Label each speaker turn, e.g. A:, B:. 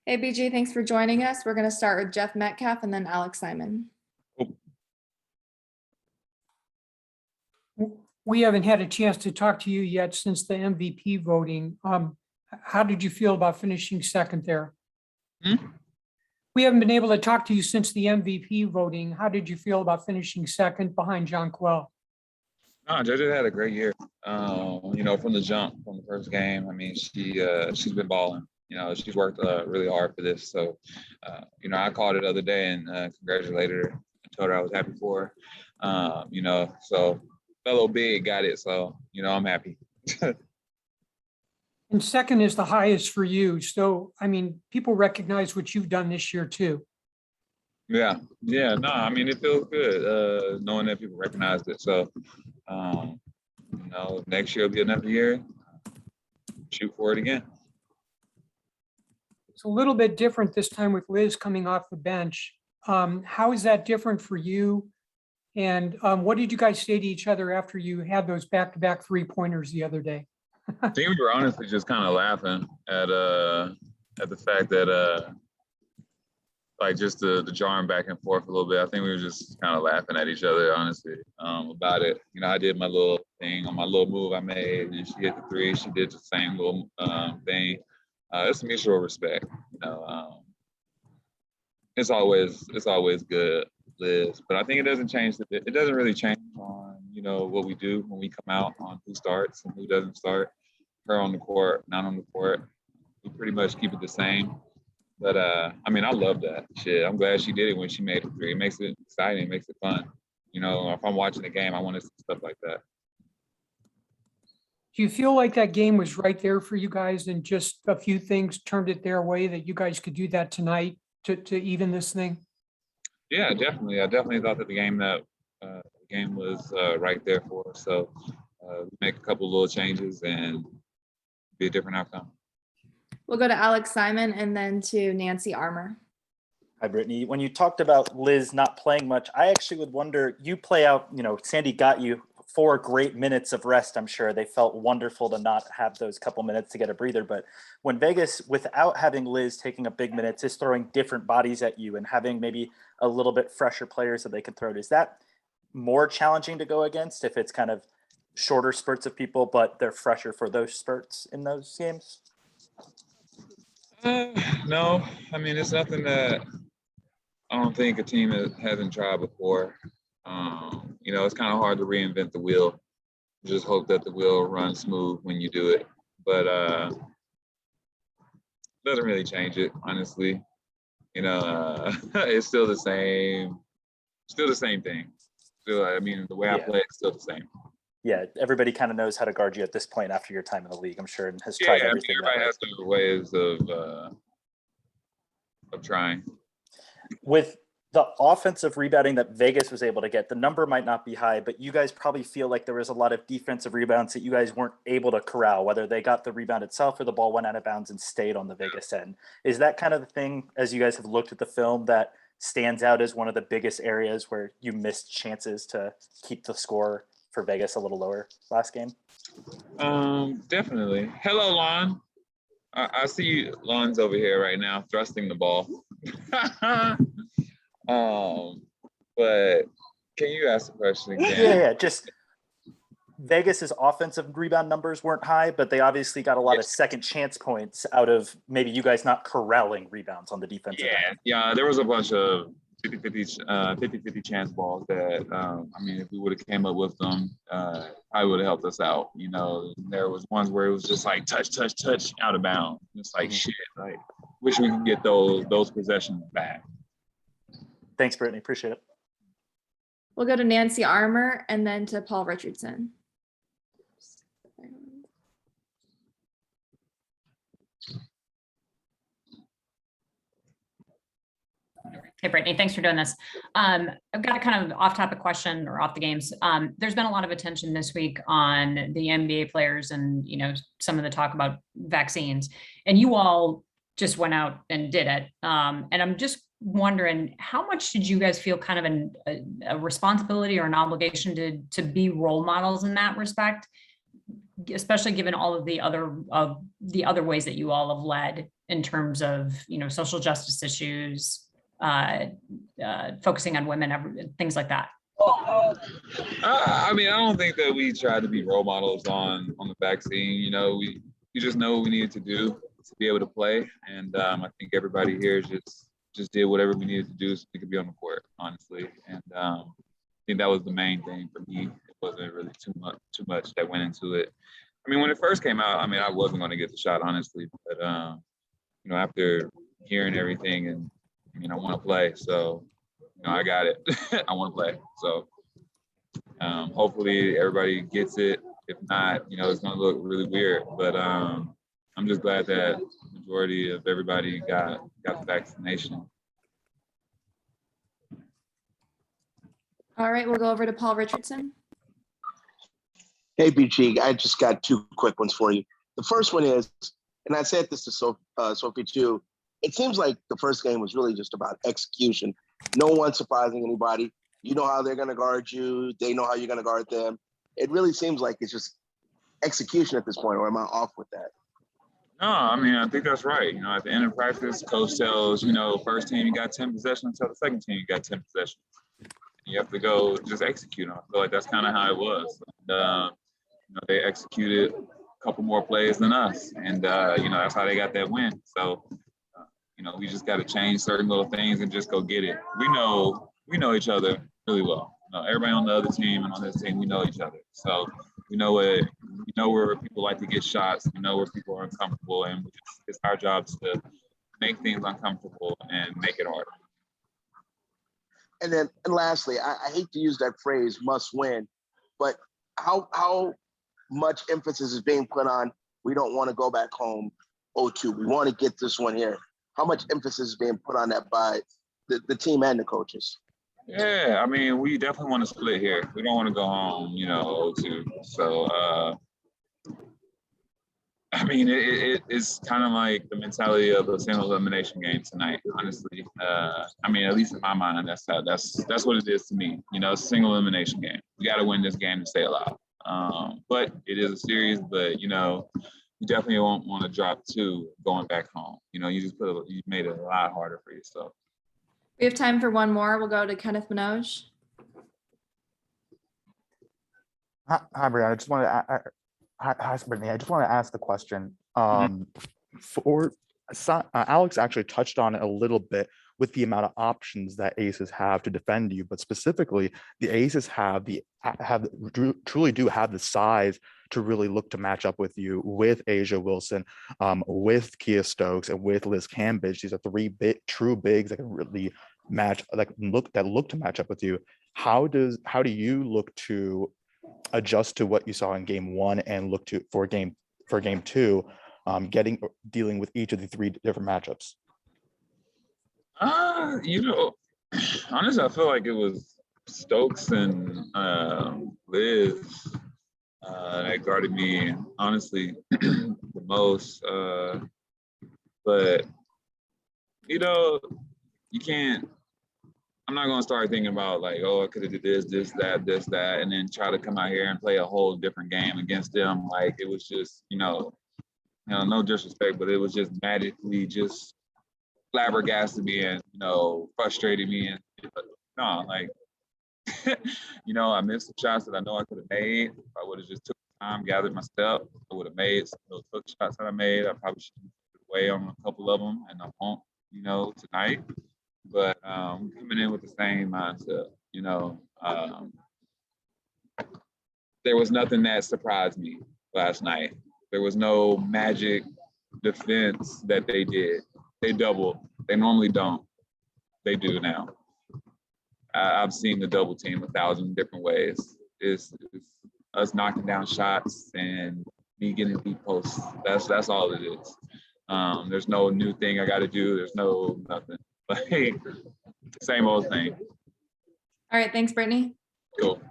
A: Hey, BG, thanks for joining us. We're going to start with Jeff Metcalf and then Alex Simon.
B: We haven't had a chance to talk to you yet since the MVP voting. How did you feel about finishing second there? We haven't been able to talk to you since the MVP voting. How did you feel about finishing second behind John Quell?
C: No, JJ had a great year. From the jump, from the first game. I mean, she's been balling. She's worked really hard for this. So, I called it the other day and congratulated her. I told her I was happy for her. So fellow big got it. So, I'm happy.
B: And second is the highest for you. So, I mean, people recognize what you've done this year too.
C: Yeah. No, I mean, it feels good knowing that people recognize it. So, next year will be another year. Shoot for it again.
B: It's a little bit different this time with Liz coming off the bench. How is that different for you? And what did you guys say to each other after you had those back-to-back three-pointers the other day?
C: I think we were honestly just kind of laughing at the fact that just the jarring back and forth a little bit. I think we were just kind of laughing at each other, honestly, about it. I did my little thing on my little move I made, and she hit the three. She did the same little thing. It's mutual respect. It's always good, Liz. But I think it doesn't change. It doesn't really change on what we do when we come out, on who starts and who doesn't start. Her on the court, not on the court. We pretty much keep it the same. But I love that shit. I'm glad she did it when she made the three. It makes it exciting. It makes it fun. If I'm watching the game, I want to see stuff like that.
B: Do you feel like that game was right there for you guys and just a few things turned it their way that you guys could do that tonight to even this thing?
C: Yeah, definitely. I definitely thought that the game was right there for us. So make a couple little changes and be a different outcome.
A: We'll go to Alex Simon and then to Nancy Armour.
D: Hi, Brittany. When you talked about Liz not playing much, I actually would wonder, you play out, Sandy got you 4 great minutes of rest. I'm sure they felt wonderful to not have those couple minutes to get a breather. But when Vegas, without having Liz taking up big minutes, is throwing different bodies at you and having maybe a little bit fresher players that they can throw, is that more challenging to go against if it's kind of shorter spurts of people, but they're fresher for those spurts in those games?
C: No, it's nothing that I don't think a team hasn't tried before. It's kind of hard to reinvent the wheel. Just hope that the wheel runs smooth when you do it. But it doesn't really change it, honestly. It's still the same. Still the same thing. Still, the way I play, it's still the same.
D: Yeah, everybody kind of knows how to guard you at this point after your time in the league, I'm sure, and has tried everything.
C: Everybody has their ways of trying.
D: With the offensive rebounding that Vegas was able to get, the number might not be high, but you guys probably feel like there was a lot of defensive rebounds that you guys weren't able to corral, whether they got the rebound itself or the ball went out of bounds and stayed on the Vegas end. Is that kind of the thing, as you guys have looked at the film, that stands out as one of the biggest areas where you missed chances to keep the score for Vegas a little lower last game?
C: Definitely. Hello, Lon. I see Lon's over here right now thrusting the ball. But can you ask the question again?
D: Yeah. Just Vegas's offensive rebound numbers weren't high, but they obviously got a lot of second chance points out of maybe you guys not corralling rebounds on the defensive end.
C: Yeah, there was a bunch of 50-50 chance balls that, if we would have came up with them, probably would have helped us out. There was ones where it was just like touch, out of bounds. It's like, shit, like, wish we could get those possessions back.
D: Thanks, Brittany. Appreciate it.
A: We'll go to Nancy Armour and then to Paul Richardson.
E: Hey, Brittany, thanks for doing this. I've got a kind of off-topic question or off the games. There's been a lot of attention this week on the NBA players and, some of the talk about vaccines, and you all just went out and did it. And I'm just wondering, how much did you guys feel kind of a responsibility or an obligation to be role models in that respect, especially given all of the other ways that you all have led in terms of, social justice issues, focusing on women, things like that?
C: I mean, I don't think that we tried to be role models on the vaccine. We just know what we needed to do to be able to play, and I think everybody here just did whatever we needed to do so we could be on the court, honestly. And I think that was the main thing for me. It wasn't really too much that went into it. I mean, when it first came out, I mean, I wasn't going to get the shot, honestly, but after hearing everything, and I want to play, so I got it. I want to play, so hopefully everybody gets it. If not, it's going to look really weird, but I'm just glad that the majority of everybody got the vaccination.
A: All right, we'll go over to Paul Richardson.
F: Hey, BG, I just got two quick ones for you. The first one is, and I said this to Sophie too, it seems like the first game was really just about execution. No one surprising anybody. You know how they're going to guard you. They know how you're going to guard them. It really seems like it's just execution at this point, or am I off with that?
C: No, I mean, I think that's right. At the end of practice, coach tells, first team you got 10 possessions, tell the second team you got 10 possessions. You have to go just execute on. I feel like that's kind of how it was. And, they executed a couple more plays than us, and that's how they got that win. So, we just got to change certain little things and just go get it. We know each other really well. Everybody on the other team and on this team, we know each other. So we know where people like to get shots. We know where people are uncomfortable, and it's our job to make things uncomfortable and make it harder.
F: And then, and lastly, I hate to use that phrase "must win," but how much emphasis is being put on we don't want to go back home 0-2. We want to get this one here. How much emphasis is being put on that by the team and the coaches?
C: Yeah, I mean, we definitely want to split here. We don't want to go home, 0-2. So, I mean, it's kind of like the mentality of a single elimination game tonight, honestly. I mean, at least in my mind, that's what it is to me. It's a single elimination game. We got to win this game to stay alive. But it is a series, but, you definitely won't want to drop 2 going back home. You made it a lot harder for yourself.
A: We have time for one more. We'll go to Kenneth Minogue.
G: Hi, Brianna. I just wanted to hi, Brittany. I just want to ask the question. Alex actually touched on it a little bit with the amount of options that aces have to defend you, but specifically, the aces truly do have the size to really look to match up with you, with Asia Wilson, with Kia Stokes, and with Liz Cambridge. These are 3 true bigs that can really look to match up with you. How do you look to adjust to what you saw in game 1 and look to for game 2, dealing with each of the 3 different matchups?
C: Honestly, I feel like it was Stokes and Liz that guarded me, honestly, the most. But, you can't, I'm not going to start thinking about like, oh, I could have did this, that, and then try to come out here and play a whole different game against them. Like, it was just, no disrespect, but it was just magically just flabbergasted me and frustrated me, and I missed the shots that I know I could have made. If I would have just took time, gathered my step, I would have made some of those hook shots that I made. I probably should have put away on a couple of them, and I won't tonight, but coming in with the same mindset. There was nothing that surprised me last night. There was no magic defense that they did. They doubled. They normally don't. They do now. I've seen the double team 1,000 different ways. It's us knocking down shots and me getting deep posts. That's all it is. There's no new thing I got to do. There's no nothing. Like, same old thing.
A: All right, thanks, Brittany.
C: Cool.